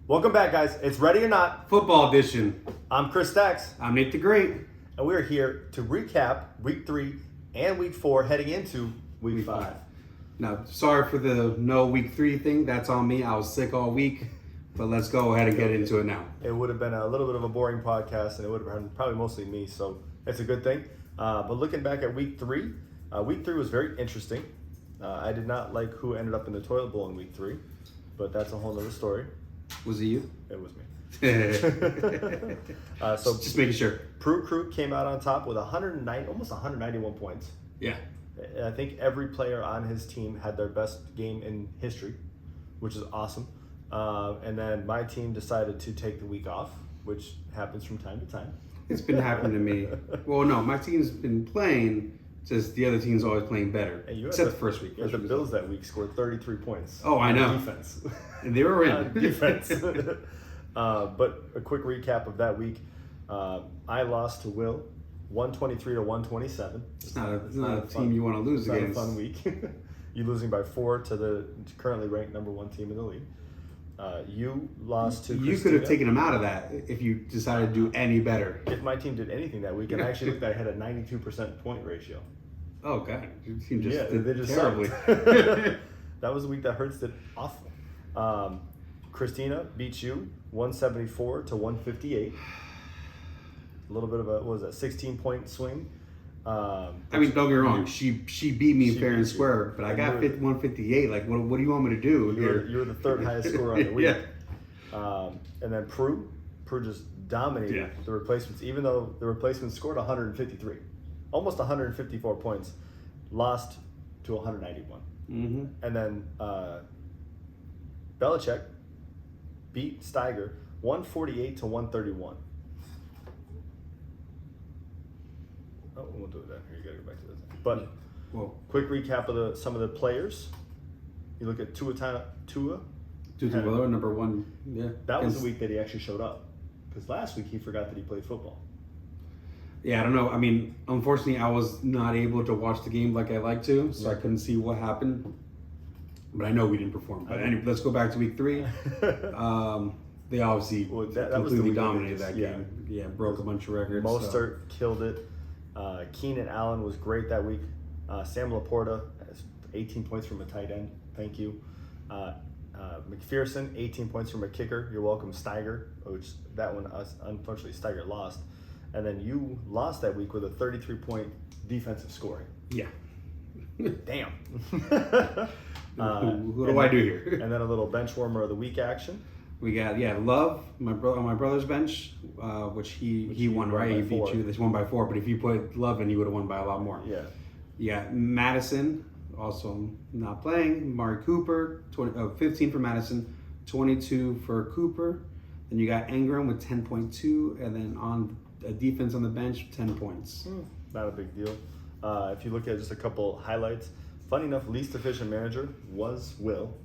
Welcome back, guys. It's Ready or Not. Football edition. I'm Chris Stacks, I'm Nick the Great. and we're here to recap Week 3 and Week 4 heading into Week 5. Now, sorry for the no Week 3 thing. That's on me. I was sick all week. But let's go ahead and get into it now. It would have been a little bit of a boring podcast, and it would have been probably mostly me, so it's a good thing. But looking back at Week 3, Week 3 was very interesting. I did not like who ended up in the toilet bowl in Week 3, but that's a whole other story. Was it you? It was me. So just making sure. Prue Crew came out on top with almost 191 points. Yeah. I think every player on his team had their best game in history, which is awesome. And then my team decided to take the week off, which happens from time to time. It's been happening to me. Well, no, my team's been playing, just the other team's always playing better. Except the first week. The Bills that week scored 33 points. Oh, I know. Defense. And they were in. Defense. But a quick recap of that week. I lost to Will, 123 to 127. It's not a team you want to lose against. It's not a fun week. You losing by 4 to the currently ranked number 1 team in the league. You lost to Christina. You could have taken him out of that if you decided to do any better. If my team did anything that week, and I actually looked at I had a 92% point ratio. Oh, God. Your team just they just terribly. That was the week that Hurts did awful. Christina beat you 174 to 158. A little bit of a 16-point swing. I mean, don't get me wrong. She beat me fair and square, but I got 158. Like, what do you want me to do? You were the third highest scorer on the week. Yeah. And then Prue just dominated the replacements, even though the replacements scored 153, almost 154 points, lost to 191. Mm-hmm. And then Belichick beat Steiger 148 to 131. Oh, we'll do it then. Here, you gotta go back to this. But quick recap of some of the players. You look at Tua, number 1. Yeah, that was the week that he actually showed up. Because last week he forgot that he played football. Yeah, I don't know. I mean, unfortunately, I was not able to watch the game like I like to, so I couldn't see what happened. But I know we didn't perform. But anyway, let's go back to Week 3. They obviously completely dominated that game. Yeah, broke a bunch of records. Mostert killed it. Keenan Allen was great that week. Sam Laporta has 18 points from a tight end. Thank you. McPherson, 18 points from a kicker. You're welcome. Steiger, which that one, unfortunately, Steiger lost. And then you lost that week with a 33-point defensive scoring. Yeah. Damn. What do I do here? And then a little bench warmer of the week action. We got Love, my brother's bench, which he won, right? He beat you. This 1 by 4, but if you put Love in, you would have won by a lot more. Yeah. Yeah, Madison, also not playing. Mari Cooper, 15 for Madison, 22 for Cooper. Then you got Ingram with 10.2, and then on defense on the bench, 10 points. Not a big deal. If you look at just a couple highlights, funny enough, least efficient manager was Will.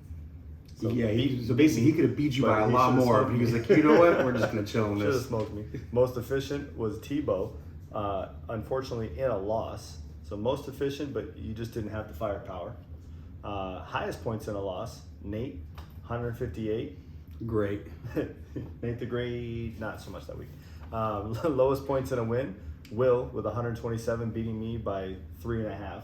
So basically he could have beat you by a lot more. He was like, you know what? We're just going to chill on this. Should have smoked me. Most efficient was Tebow. Unfortunately, in a loss. So most efficient, but you just didn't have the firepower. Highest points in a loss, Nate, 158. Great. Nate the Great, not so much that week. Lowest points in a win, Will with 127, beating me by 3.5.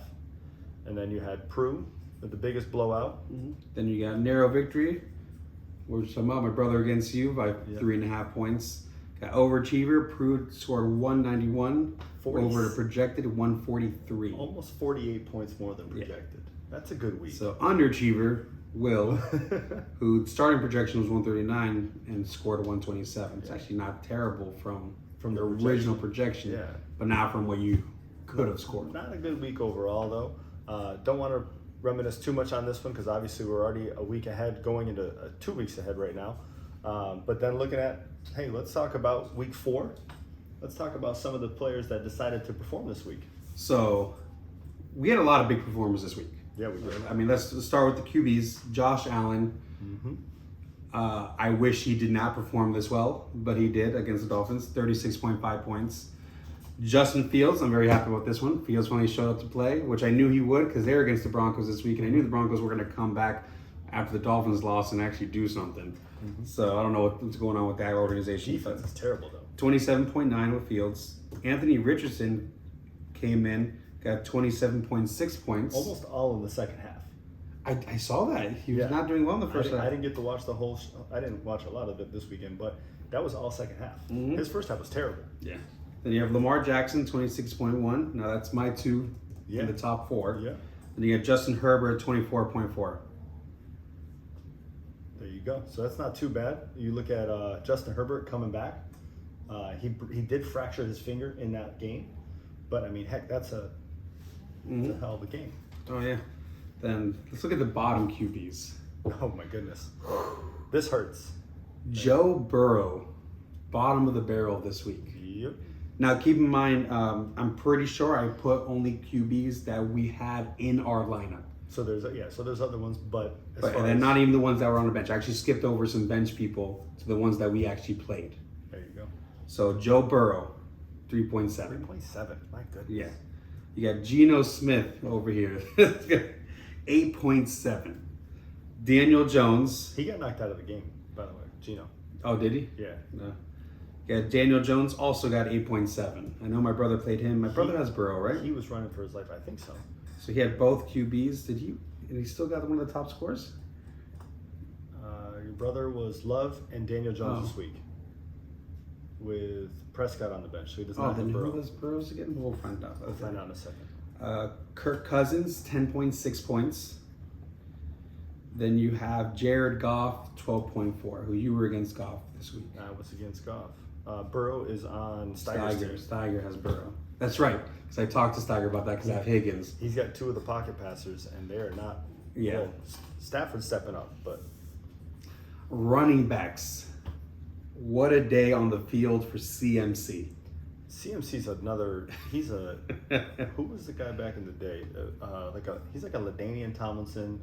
And then you had Prue with the biggest blowout. Mm-hmm. Then you got narrow victory, which somehow my brother against you by 3.5 points. Got overachiever, Prue scored 191, over the projected 143. Almost 48 points more than projected. That's a good week. So underachiever, Will, who starting projection was 139 and scored 127. It's actually not terrible from the original projection, but not from what you could have scored. Not a good week overall, though. Don't want to reminisce too much on this one because obviously we're already a week ahead, going into 2 weeks ahead right now. But then looking at, hey, let's talk about Week 4. Let's talk about some of the players that decided to perform this week. So we had a lot of big performers this week. Yeah, we did. I mean, let's start with the QBs. Josh Allen. Mm-hmm. I wish he did not perform this well, but he did against the Dolphins, 36.5 points. Justin Fields, I'm very happy about this one. Fields finally showed up to play, which I knew he would because they were against the Broncos this week, and I knew the Broncos were going to come back after the Dolphins lost and actually do something. Mm-hmm. So I don't know what's going on with that organization. Defense is terrible though. 27.9 with Fields. Anthony Richardson came in, got 27.6 points. Almost all in the second half. I saw that. He was not doing well in the first half. I didn't get to watch the whole. I didn't watch a lot of it this weekend, but that was all second half. Mm-hmm. His first half was terrible. Yeah. Then you have Lamar Jackson, 26.1. Now that's my two Yeah. in the top 4. Yeah. Then you got Justin Herbert, 24.4. There you go. So that's not too bad. You look at Justin Herbert coming back. He did fracture his finger in that game, but I mean, heck, that's a hell of a game. Oh yeah. Then let's look at the bottom QBs. Oh my goodness, this hurts. Joe Burrow, bottom of the barrel this week. Yep. Now keep in mind, I'm pretty sure I put only QBs that we had in our lineup. So there's other ones, but And then not even the ones that were on the bench. I actually skipped over some bench people to the ones that we actually played. There you go. So Joe Burrow, 3.7. 3.7. My goodness. Yeah. You got Geno Smith over here, 8.7. Daniel Jones. He got knocked out of the game, by the way. Gino. Oh, did he? Yeah. No. Yeah, Daniel Jones also got 8.7. I know my brother played him. My brother has Burrow, right? He was running for his life. I think so. So he had both QBs. Did he? And he still got one of the top scores? Your brother was Love and Daniel Jones this week, with Prescott on the bench. So he does not then have who Burrow. was Burrow's again? We'll find out. We'll find out in a second. Kirk Cousins, 10.6 points. Then you have Jared Goff, 12.4, who you were against Goff this week. I was against Goff. Burrow is on Steiger's team. Steiger has Burrow. That's right, because I talked to Steiger about that because I have Higgins. He's got 2 of the pocket passers, and they are not. Yeah. Well, Stafford's stepping up, but Running backs. What a day on the field for CMC. CMC's another. He's a. Who was the guy back in the day? He's like a LaDainian Tomlinson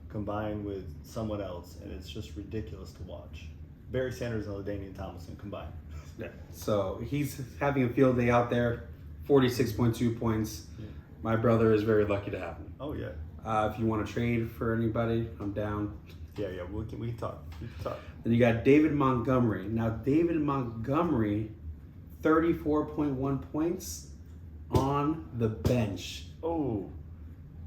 combined with someone else, and it's just ridiculous to watch. Barry Sanders and LaDainian Tomlinson combined. Yeah. So he's having a field day out there, 46.2 points. Yeah. My brother is very lucky to have him. Oh yeah. If you want to trade for anybody, I'm down. Yeah. We can talk. We can talk. Then you got David Montgomery. Now David Montgomery, 34.1 points on the bench. Oh,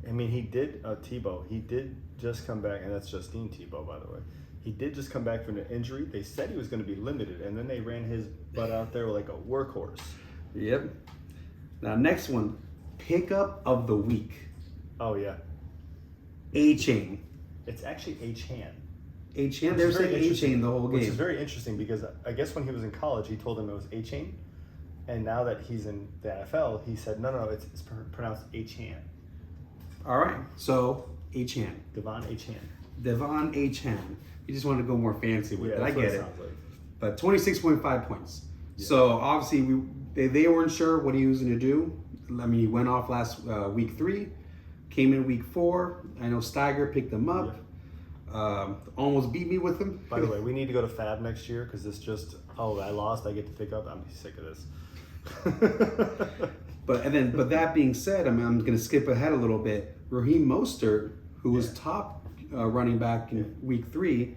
I mean, he did Tebow. He did just come back, and that's Justine Tebow, by the way. He did just come back from an injury. They said he was going to be limited, and then they ran his butt out there like a workhorse. Yep. Now next one, pickup of the week. Oh yeah, A-Chain. it's actually A-Chan. A-Chain. They're saying A-Chain the whole game. Which is very interesting because I guess when he was in college, he told them it was A-Chain, and now that he's in the NFL, he said no, it's pronounced A-Chan. All right. So A-Chan. Devon A-Chan. Devon A-Chan. You just wanted to go more fancy with it. I that's what get it. sounds like. But 26.5 points. Yeah. So obviously they weren't sure what he was going to do. I mean, he went off last week 3, came in week 4. I know Steiger picked him up. Yeah. Almost beat me with him. By the way, we need to go to Fab next year because this just I lost. I get to pick up. I'm sick of this. But that being said, I'm going to skip ahead a little bit. Raheem Mostert, who was top running back in week 3,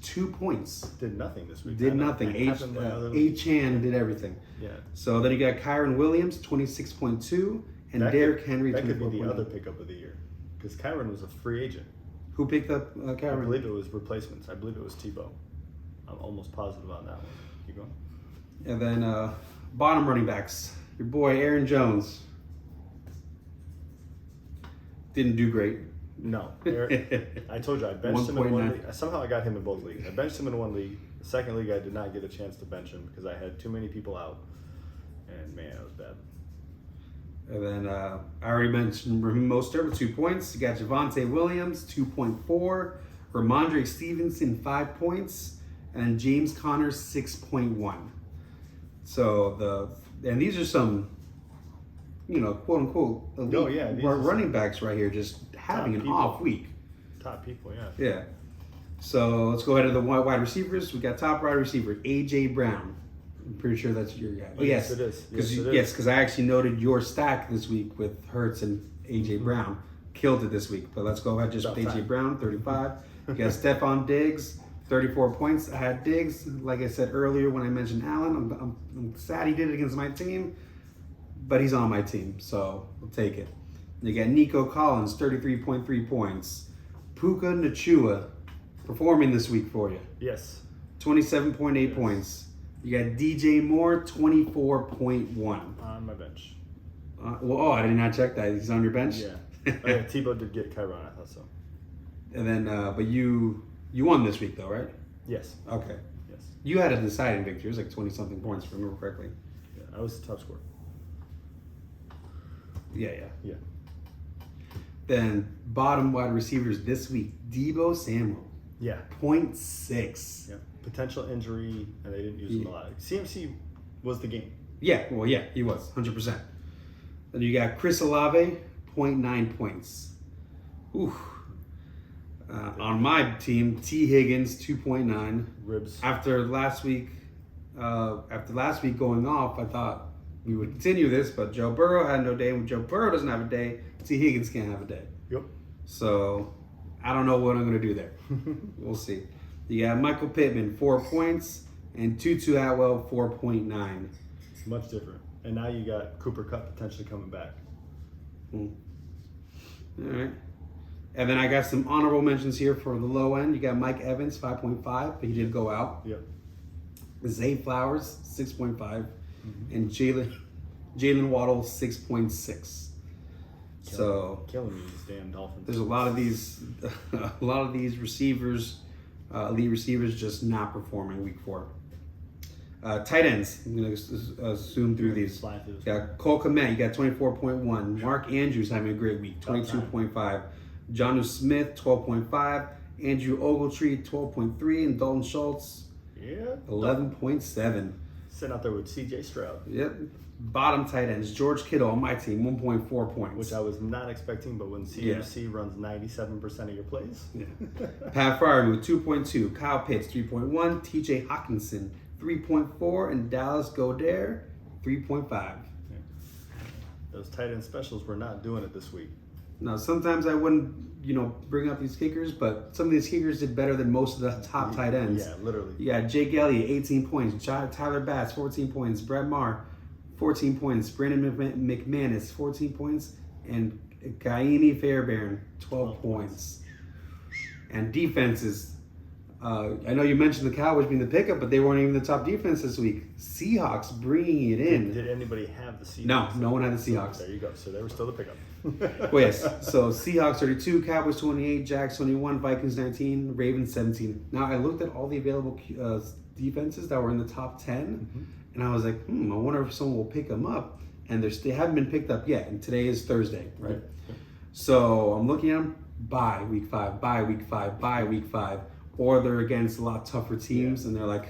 2 points. Did nothing this week. Did nothing. A-Chan did everything. Yeah. So then you got Kyron Williams, 26.2, and Derrick Henry, 24.9. That could be the other pickup of the year because Kyron was a free agent. Who picked up I Kyron? believe it was replacements. I believe it was Tebow. I'm almost positive on that one. Keep going. And then bottom running backs. Your boy Aaron Jones. Didn't do great. No. I told you I benched him in one 1.9. league. Somehow I got him in both leagues. I benched him in one league. The second league I did not get a chance to bench him because I had too many people out. And man, it was bad. And then I already mentioned Raheem Mostert with 2 points. You got Javonte Williams, 2.4. Ramondre Stevenson, 5 points. And James Conner, 6.1. So and these are some, quote unquote, elite running backs right here, just having an off week. Top people, yeah. Yeah. So let's go ahead to the wide receivers. We got top wide receiver AJ Brown. I'm pretty sure that's your guy. Oh, yes, it is. Because I actually noted your stack this week with Hurts and AJ Brown. Killed it this week. But let's go ahead just with AJ Brown, 35. You got Stephon Diggs, 34 points. I had Diggs, like I said earlier when I mentioned Allen. I'm sad he did it against my team, but he's on my team, so I'll take it. You got Nico Collins, 33.3 points. Puka Nacua performing this week for you. Yes. 27.8 points. You got DJ Moore, 24.1. On my bench. I did not check that. He's on your bench? Yeah. Oh, yeah, Tebow did get Chiron, I thought so. And then, but you won this week though, right? Yes. Okay. Yes. You had a deciding victory. It was like 20-something points, if I remember correctly. Yeah, I was the top scorer. Yeah. Yeah. Then, bottom wide receivers this week, Deebo Samuel, Yeah. 0.6. Yeah. Potential injury, and they didn't use him a lot. CMC was the game. Yeah, he was, 100%. Then you got Chris Olave, 0.9 points. Ooh. On my team, T. Higgins, 2.9. Ribs. After last week going off, I thought we would continue this, but Joe Burrow had no day. When Joe Burrow doesn't have a day, T. Higgins can't have a day. Yep. So I don't know what I'm going to do there. We'll see. You got Michael Pittman, 4 points, and Tutu Atwell, 4.9. Much different. And now you got Cooper Kupp potentially coming back. All right. And then I got some honorable mentions here for the low end. You got Mike Evans, 5.5, but he did go out. Yep. Zay Flowers, 6.5, and Jalen Waddle, 6.6. Killing me, these damn Dolphins. There's a lot of these receivers, elite receivers, just not performing week 4. Tight ends. I'm gonna zoom through these. You got Cole Kmet, you got 24.1. Mark Andrews having a great week, 22.5. Jonnu Smith, 12.5. Andrew Ogletree, 12.3. And Dalton Schultz, 11.7. Sitting out there with CJ Stroud. Yep. Bottom tight ends, George Kittle on my team, 1.4 points. Which I was not expecting, but when CMC runs 97% of your plays. Yeah. Pat Freiermuth, 2.2. Kyle Pitts, 3.1. TJ Hawkinson, 3.4. And Dallas Goedert, 3.5. Yeah. Those tight end specials were not doing it this week. Now, sometimes I wouldn't, bring up these kickers, but some of these kickers did better than most of the top tight ends. Yeah, literally. You got Jake Elliott, 18 points. Tyler Bass, 14 points. Brett Maher, 14 points. Brandon McManus, 14 points. And Kaimi Fairbairn, 12 points. And defenses, I know you mentioned the Cowboys being the pickup, but they weren't even the top defense this week. Seahawks bringing it in. Did anybody have the Seahawks? No one had the Seahawks. There you go. So they were still the pickup. Well, yes. So Seahawks 32, Cowboys 28, Jags 21, Vikings 19, Ravens 17. Now I looked at all the available defenses that were in the top 10, and I was like, I wonder if someone will pick them up. And they haven't been picked up yet. And today is Thursday, right? Yeah. So I'm looking at them. Bye week 5. Bye week 5. Bye week 5. Or they're against a lot tougher teams, and they're like,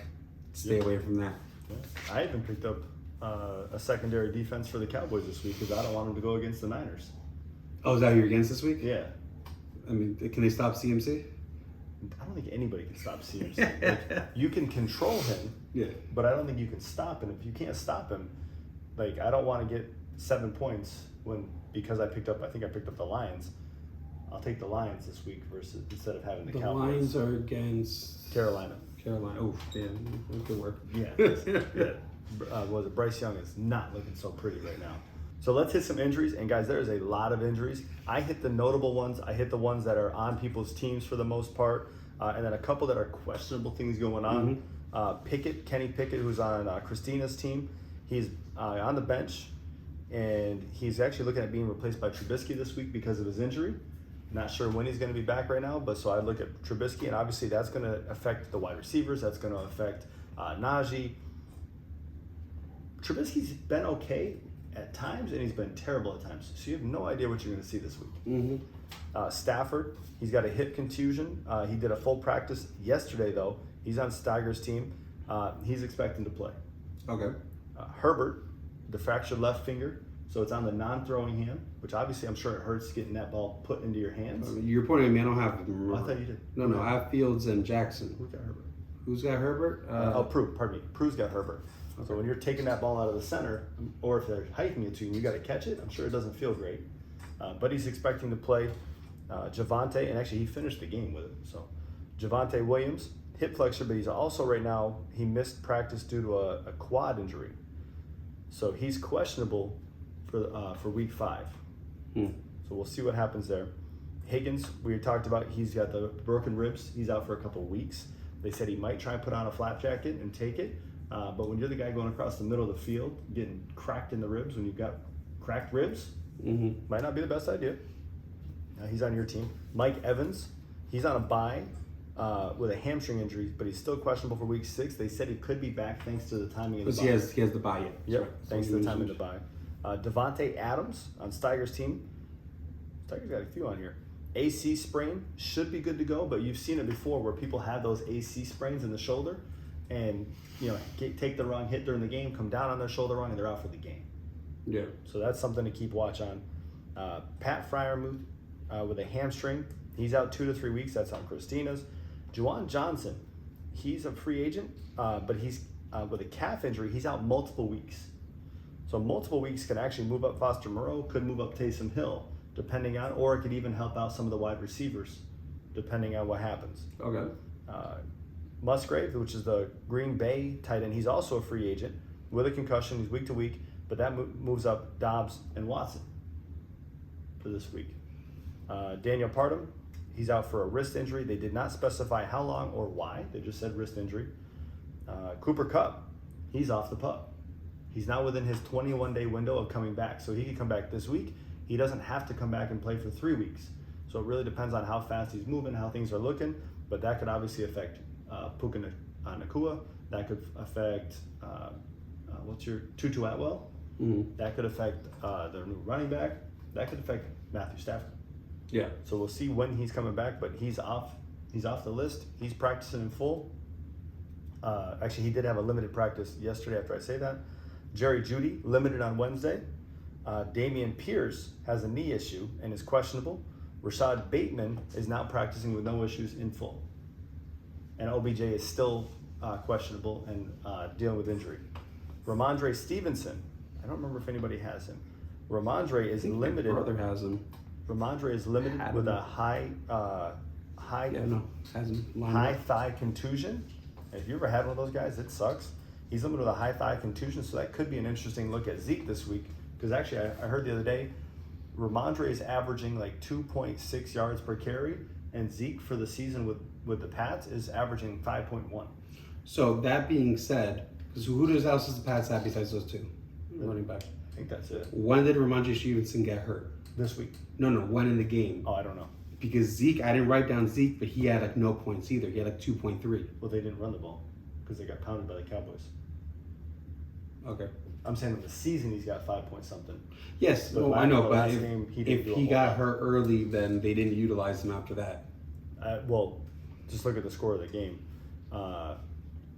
stay away from that. Yeah. I even picked up a secondary defense for the Cowboys this week because I don't want them to go against the Niners. Oh, is that who you're against this week? Yeah. I mean, can they stop CMC? I don't think anybody can stop CMC. Like, you can control him, but I don't think you can stop him. If you can't stop him, I don't want to get 7 points because I picked up the Lions. I'll take the Lions this week instead of having the Cowboys. The Lions are against Carolina. Oh, yeah, that could work. Yeah. Was it Bryce Young is not looking so pretty right now. So let's hit some injuries. And guys, there's a lot of injuries. I hit the notable ones. I hit the ones that are on people's teams for the most part. And then a couple that are questionable things going on. Kenny Pickett, who's on Christina's team. He's on the bench. And he's actually looking at being replaced by Trubisky this week because of his injury. Not sure when he's going to be back right now, but so I look at Trubisky, and obviously that's going to affect the wide receivers. That's going to affect Najee. Trubisky's been okay at times, and he's been terrible at times. So you have no idea what you're going to see this week. Stafford, he's got a hip contusion. He did a full practice yesterday, though. He's on Steiger's team. He's expecting to play. Okay. Herbert, the fractured left finger. So it's on the non-throwing hand, which obviously I'm sure it hurts getting that ball put into your hands. You're pointing at me. I don't have them. Oh, I thought you did. No. I have Fields and Jackson. Who's got Herbert? Who's got Herbert? Prue. Pardon me. Prue's got Herbert. Okay. So when you're taking that ball out of the center, or if they're hiking it to you and you got to catch it, I'm sure it doesn't feel great. But he's expecting to play. Javante, and actually he finished the game with it. So Javonte Williams, hip flexor, but he's also right now, he missed practice due to a quad injury. So he's questionable for week 5. So we'll see what happens there. Higgins, we talked about, he's got the broken ribs. He's out for a couple weeks. They said he might try and put on a flap jacket and take it. But when you're the guy going across the middle of the field, getting cracked in the ribs, when you've got cracked ribs, might not be the best idea. He's on your team. Mike Evans, he's on a bye with a hamstring injury, but he's still questionable for week 6. They said he could be back thanks to the timing of the bye. Because he has the bye yet. Yep, Right. thanks to the timing of the bye. Devontae Adams on Steiger's team. Steiger's got a few on here. AC sprain, should be good to go, but you've seen it before where people have those AC sprains in the shoulder and take the wrong hit during the game, come down on their shoulder wrong, and they're out for the game. Yeah. So that's something to keep watch on. Pat Fryermuth with a hamstring, he's out 2 to 3 weeks. That's on Christina's. Juwan Johnson, he's a free agent, but he's with a calf injury. He's out multiple weeks. So multiple weeks can actually move up Foster Moreau, could move up Taysom Hill, depending on, or it could even help out some of the wide receivers, depending on what happens. Okay. Musgrave, which is the Green Bay tight end, he's also a free agent with a concussion. He's week to week, but that moves up Dobbs and Watson for this week. Daniel Parham, he's out for a wrist injury. They did not specify how long or why. They just said wrist injury. Cooper Kupp, he's off the pup. He's now within his 21-day window of coming back, so he can come back this week. He doesn't have to come back and play for 3 weeks. So it really depends on how fast he's moving, how things are looking, but that could obviously affect Puka Nacua. That could affect, Tutu Atwell. That could affect their new running back. That could affect Matthew Stafford. Yeah. So we'll see when he's coming back, but he's off the list. He's practicing in full. Actually, he did have a limited practice yesterday after I say that. Jerry Jeudy, limited on Wednesday. Damian Pierce has a knee issue and is questionable. Rashad Bateman is now practicing with no issues in full. And OBJ is still questionable and dealing with injury. Ramondre Stevenson, I don't remember if anybody has him. Ramondre is limited. My brother has him. Ramondre is limited with a high thigh contusion. If you ever had one of those guys, it sucks. He's limited with a high thigh contusion, so that could be an interesting look at Zeke this week. Because actually, I heard the other day, Ramondre is averaging like 2.6 yards per carry, and Zeke for the season with the Pats is averaging 5.1. So that being said, because who else does the Pats have besides those two running back? I think that's it. When did Ramondre Stevenson get hurt? This week. No, when in the game? Oh, I don't know. Because Zeke, I didn't write down Zeke, but he had like no points either. He had like 2.3. Well, they didn't run the ball because they got pounded by the Cowboys. Okay. I'm saying in the season he's got 5 point something. Yes, But no, I know, but last if game, he got hurt early, then they didn't utilize him after that. Well, just look at the score of the game.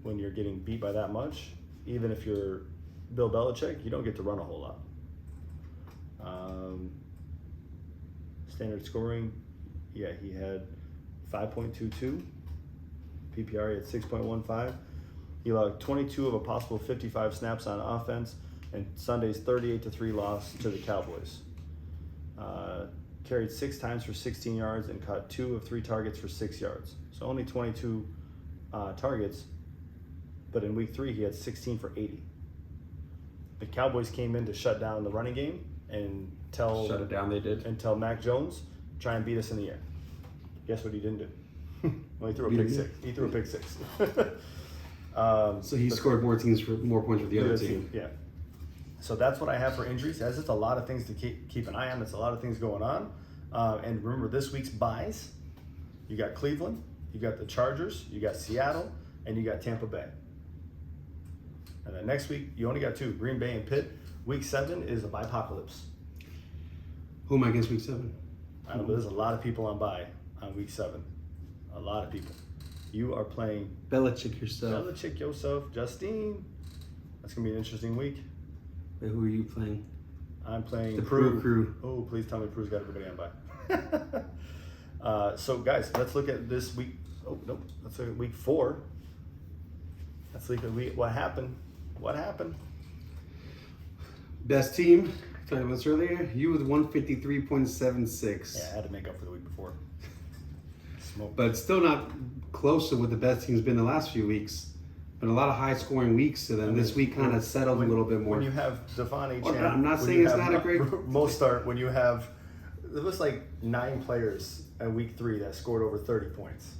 When you're getting beat by that much, even if you're Bill Belichick, you don't get to run a whole lot. Standard scoring, yeah, he had 5.22. PPR, he had 6.15. He allowed 22 of a possible 55 snaps on offense, and Sunday's 38-3 loss to the Cowboys. Carried 6 times for 16 yards and caught 2 of 3 targets for 6 yards. So only 22 targets, but in week 3 he had 16 for 80. The Cowboys came in to shut down the running game and Shut it down, they did. And tell Mac Jones, try and beat us in the air. Guess what he didn't do? Well, he threw a pick six. He threw a pick six. So he scored more points for the other team. Yeah. So that's what I have for injuries. As it's a lot of things to keep an eye on. It's a lot of things going on. And remember this week's buys. You got Cleveland, you got the Chargers, you got Seattle, and you got Tampa Bay. And then next week you only got 2, Green Bay and Pitt. Week 7 is a bye-pocalypse. Who am I against week 7? I know, but there's a lot of people on bye on week 7. A lot of people. You are playing Belichick yourself. Justine. That's gonna be an interesting week. Wait, who are you playing? I'm playing the Prue crew. Oh, please tell me Prue's got everybody on bye. So guys, let's look at this week. Oh nope, let's look at week 4. Let's look at what happened. What happened? Best team. Talked about this earlier. You with 153.76. Yeah, I had to make up for the week before. smoke. but still not close to what the best team's been the last few weeks. Been a lot of high scoring weeks, and then this week kind of settled a little bit more. When you have Devon Achane, I'm not saying it's not a great Mostart. When you have, there was like 9 players in week 3 that scored over 30 points,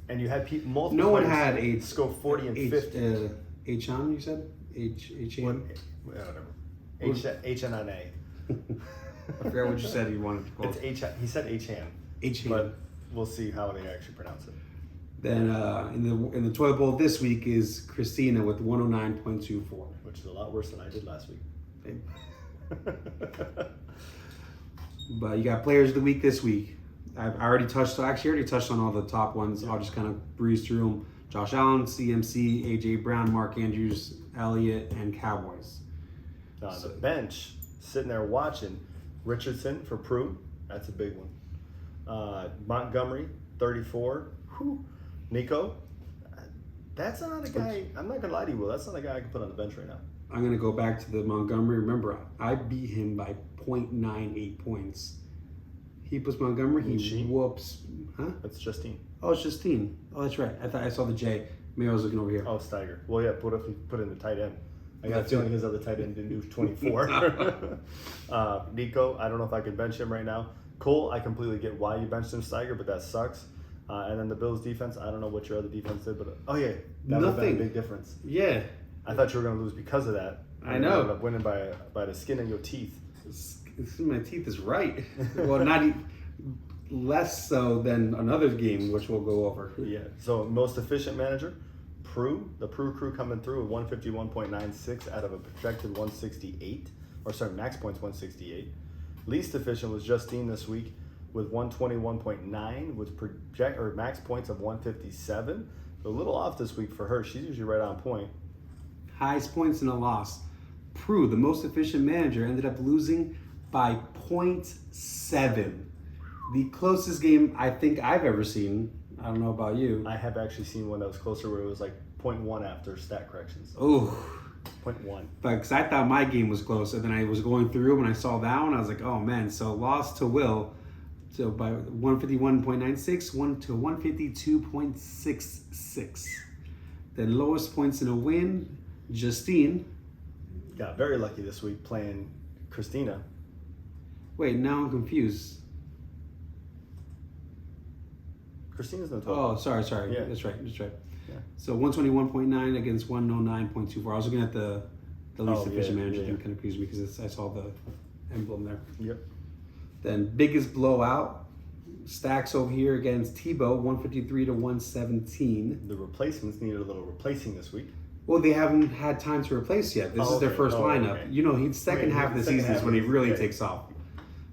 and you had multiple. No one players had a score 40 and 50. Achane, you said Whatever. HNNA. I forgot what you said. You wanted to call It's it. He said Achane. Achane. But we'll see how they actually pronounce it. Then in the toilet bowl this week is Christina with 109.24, Which is a lot worse than I did last week. But you got players of the week this week. I already touched on all the top ones. Yeah. I'll just kind of breeze through them. Josh Allen, CMC, AJ Brown, Mark Andrews, Elliott, and Cowboys. Now on the bench, sitting there watching, Richardson for Prue. That's a big one. Montgomery, 34. Whew. Nico. That's not a guy, I'm not going to lie to you, Will. That's not a guy I can put on the bench right now. I'm going to go back to the Montgomery. Remember, I beat him by 0.98 points. He puts Montgomery, he whoops. Huh? That's Justine. Oh, it's Justine. Oh, that's right. I thought I saw the J. Maybe I was looking over here. Oh, Steiger. Well, yeah, what if he put in the tight end? I got a That's feeling it. his other tight end didn't do 24. Nico, I don't know if I could bench him right now. Cole, I completely get why you benched him, Steiger, but that sucks. And then the Bills defense, I don't know what your other defense did, but that would have been a big difference. Yeah. I thought you were going to lose because of that. I know. You ended up winning by the skin of your teeth. My teeth is right. Well, not less so than another game, which we'll go over. Yeah. So most efficient manager, the Prue crew coming through with 151.96 out of a projected 168, or sorry, max points 168. Least efficient was Justine this week with 121.9 with max points of 157. So a little off this week for her. She's usually right on point. Highest points in a loss. Prue, the most efficient manager, ended up losing by 0.7. The closest game I think I've ever seen. I don't know about you. I have actually seen one that was closer where it was like 0.1 after stat corrections. Oh. 0.1. Because I thought my game was close, and then I was going through them and I saw that one. I was like, oh man. So lost to Will, so by 151.96, one to 152.66. Then lowest points in a win, Justine. Got very lucky this week playing Christina. Wait, now I'm confused. Christina's no total. Oh, sorry. Yeah. That's right. Yeah. So 121.9 against 109.24. I was looking at the least efficient manager. That kind of confused me because I saw the emblem there. Yep. Then biggest blowout, Stacks over here against Tebow, 153 to 117. The replacements needed a little replacing this week. Well, they haven't had time to replace yet. This is their first lineup. Okay. You know, he's second half of the season is when he really takes off.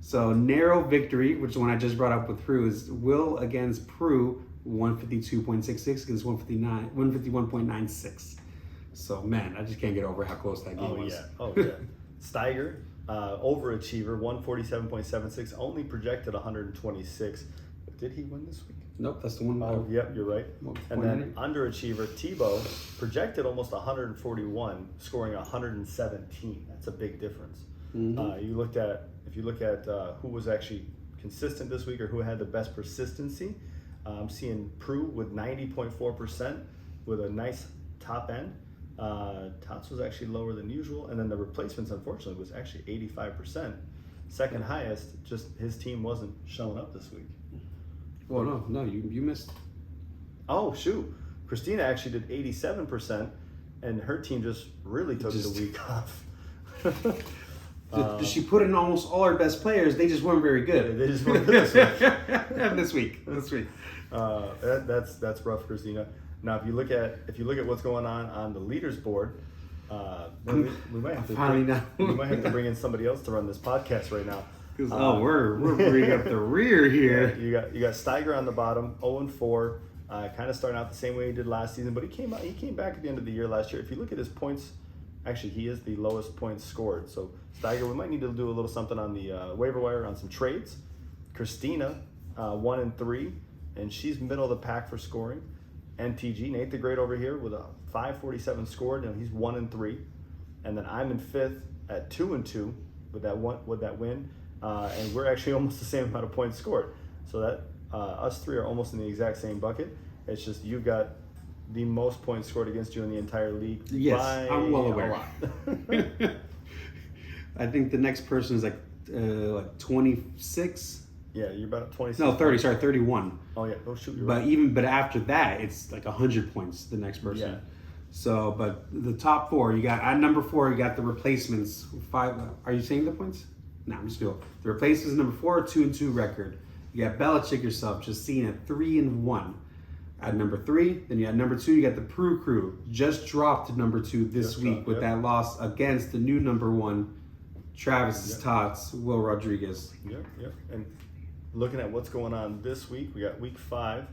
So narrow victory, which is the one I just brought up with Prue, is Will against Prue, 152.66 against 151.96. So man, I just can't get over how close that game was. Oh yeah. Steiger, overachiever, 147.76, only projected 126. Did he win this week? Nope, that's the one. Oh, yep, you're right. And then underachiever Tebow projected almost 141, scoring 117. That's a big difference. Mm-hmm. If you look at who was actually consistent this week or who had the best persistency, I'm seeing Prue with 90.4% with a nice top end. Tots was actually lower than usual, and then the replacements unfortunately was actually 85%. Second highest, just his team wasn't showing up this week. Well, no, you missed. Oh shoot, Christina actually did 87%, and her team just really took the week off. She put in almost all her best players. They just weren't very good. They just weren't good this week. This week. That's rough, Christina. Now, if you look at what's going on the leaders board, we might have to bring in somebody else to run this podcast right now. We're bringing up the rear here. Yeah, you got Steiger on the bottom, 0-4, kind of starting out the same way he did last season, but he came back at the end of the year last year. If you look at his points, actually he is the lowest points scored. So Steiger, we might need to do a little something on the waiver wire on some trades. Christina, 1-3, and she's middle of the pack for scoring. NTG, Nate the Great over here with a 547 scored, and he's 1-3, and then I'm in fifth at 2-2 with that win, and we're actually almost the same amount of points scored. So Us three are almost in the exact same bucket. It's just you've got the most points scored against you in the entire league. Yes, by I'm well aware. A lot. I think the next person is like 26. Yeah, you're about 26. No, 30. Sorry, 31. Oh yeah. Oh shoot. You're But right. but after that, it's like 100 points. The next person. Yeah. So, but the top four, you got at number 4, you got the replacements. 5. Are you saying the points? No, I'm just going. The replacements number 4, 2-2 record. You got Belichick yourself, just seen at 3-1. At number 3, then you got number 2. You got the Prue Crew, just dropped to number 2 this week with that loss against the new number 1, Travis's Tots, Will Rodriguez. Yep. And looking at what's going on this week, we got week 5.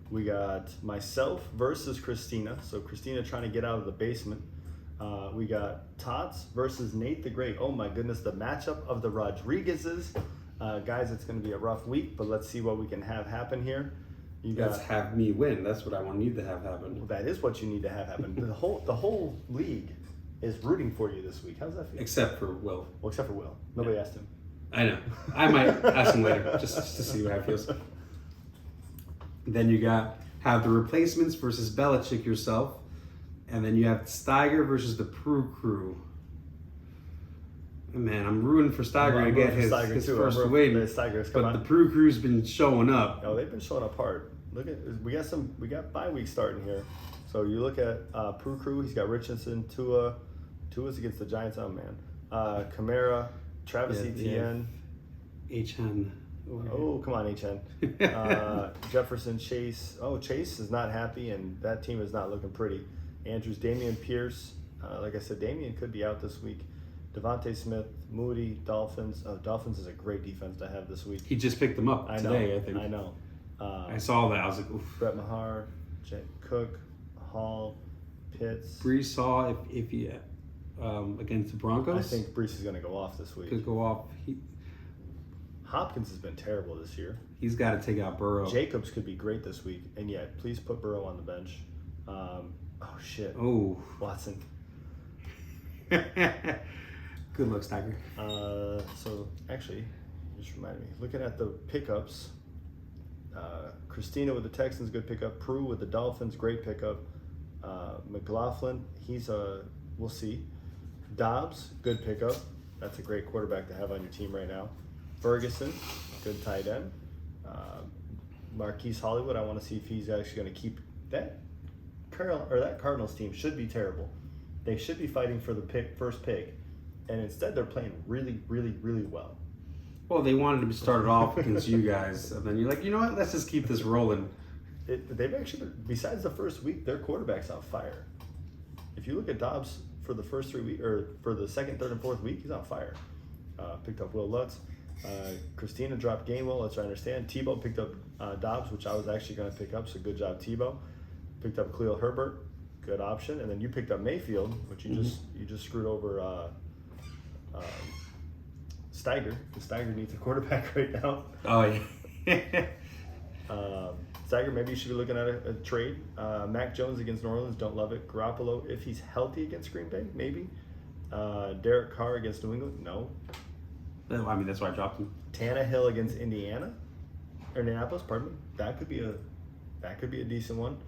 We got myself versus Christina. So Christina trying to get out of the basement. We got Tots versus Nate the Great. Oh my goodness, the matchup of the Rodriguezes. Guys, it's going to be a rough week, but let's see what we can have happen here. Let's have me win. That's what I need to have happen. That is what you need to have happen. The whole league is rooting for you this week. How's that feel? Except for Will. Well, except for Will. Nobody asked him. I know. I might ask him later just to see how it feels. Then you have the replacements versus Belichick yourself. And then you have Steiger versus the Prue Crew. Man, I'm rooting for Steiger to get his first win. But the Prue Crew's been showing up. Oh, they've been showing up hard. Look at we got bye week starting here. So you look at Prue Crew, he's got Richardson, Tua's against the Giants. Oh man. Kamara, Travis Etienne. HN. Oh, come on, HN. Jefferson, Chase. Oh, Chase is not happy, and that team is not looking pretty. Andrews, Damian Pierce. Like I said, Damian could be out this week. Devontae Smith, Moody, Dolphins. Oh, Dolphins is a great defense to have this week. He just picked them up today, I think. I know. I saw that. I was like, oof. Brett Maher, Cook, Hall, Pitts. Brees saw if he against the Broncos. I think Brees is going to go off this week. Could go off. Hopkins has been terrible this year. He's got to take out Burrow. Jacobs could be great this week. And yeah, please put Burrow on the bench. Oh, shit. Oh. Watson. Good looks, Tiger. So, actually, just reminded me. Looking at the pickups, Christina with the Texans, good pickup. Prue with the Dolphins, great pickup. McLaughlin, we'll see. Dobbs, good pickup. That's a great quarterback to have on your team right now. Ferguson, good tight end. Marquise Hollywood, I want to see if he's actually going to keep that. That Cardinals team should be terrible. They should be fighting for the first pick, and instead they're playing really, really, really well. Well, they wanted to start it off against you guys, and then you're like, you know what? Let's just keep this rolling. They've actually, besides the first week, their quarterback's on fire. If you look at Dobbs for the first 3 weeks, or for the second, third, and fourth week, he's on fire. Picked up Will Lutz. Christina dropped Gainwell, that's what I understand. Tebow picked up Dobbs, which I was actually going to pick up, so good job, Tebow. Picked up Khalil Herbert, good option, and then you picked up Mayfield, which you just screwed over Steiger. Steiger needs a quarterback right now. Oh yeah. Steiger, maybe you should be looking at a trade. Mac Jones against New Orleans, don't love it. Garoppolo, if he's healthy against Green Bay, maybe. Derek Carr against New England, no. I mean, that's why I dropped him. Tannehill against Indianapolis, pardon me. That could be a decent one.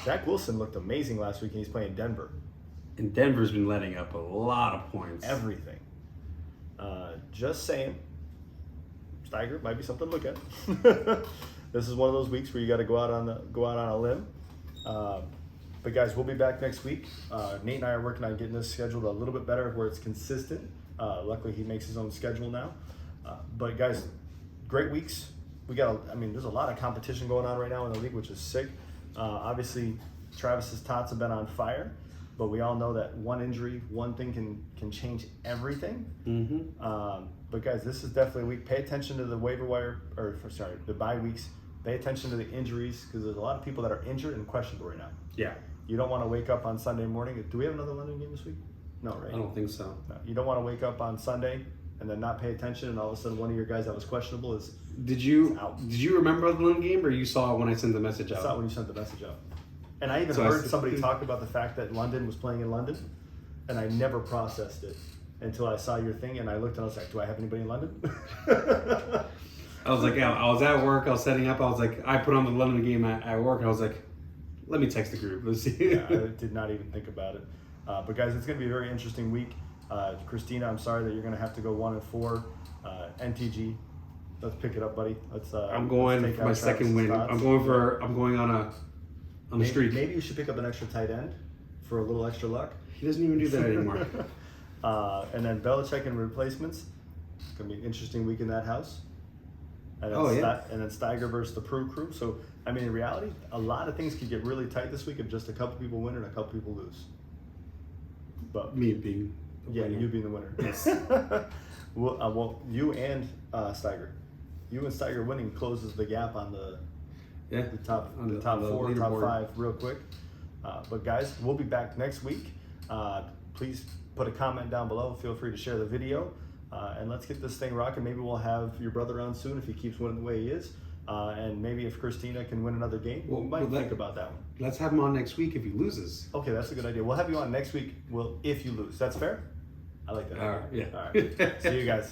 Zach Wilson looked amazing last week, and he's playing Denver. And Denver's been letting up a lot of points. Everything. Just saying. Steiger might be something to look at. This is one of those weeks where you got to go out on a limb. But guys, we'll be back next week. Nate and I are working on getting this scheduled a little bit better, where it's consistent. Luckily, he makes his own schedule now. But guys, great weeks. There's a lot of competition going on right now in the league, which is sick. Obviously, Travis's Tots have been on fire, but we all know that one injury, one thing can change everything. Mm-hmm. But guys, this is definitely a week. Pay attention to the waiver wire, the bye weeks. Pay attention to the injuries, because there's a lot of people that are injured and questionable right now. Yeah. You don't want to wake up on Sunday morning. Do we have another London game this week? No, right? I don't think so. No. You don't want to wake up on Sunday and then not pay attention, and all of a sudden one of your guys that was questionable is out. Did you remember the London game, or you saw it when I sent the message out? I saw it when you sent the message out. And I even heard somebody talk about the fact that London was playing in London, and I never processed it until I saw your thing, and I looked and I was like, do I have anybody in London? I was like, yeah, I was at work. I was setting up. I was like, I put on the London game at work. I was like, let me text the group. Let's see. Yeah, I did not even think about it. But guys, it's going to be a very interesting week. Christina, I'm sorry that you're going to have to go 1-4. NTG, let's pick it up, buddy. I'm going let's for my second win. I'm going on a streak. Maybe you should pick up an extra tight end for a little extra luck. He doesn't even do that anymore. And then Belichick and replacements. It's going to be an interesting week in that house. And then and then Steiger versus the Pro Crew. So, I mean, in reality, a lot of things could get really tight this week if just a couple people win and a couple people lose. But me being the winner. You being the winner. Yes. Well, you and Steiger. You and Steiger winning closes the gap on the top 4, top leaderboard. 5 real quick. But guys, we'll be back next week. Please put a comment down below. Feel free to share the video. And let's get this thing rocking. Maybe we'll have your brother on soon if he keeps winning the way he is. And maybe if Christina can win another game, we might think about that one. Let's have him on next week if he loses. Okay, that's a good idea. We'll have you on next week if you lose. That's fair? I like that. All right, yeah. All right. See you guys.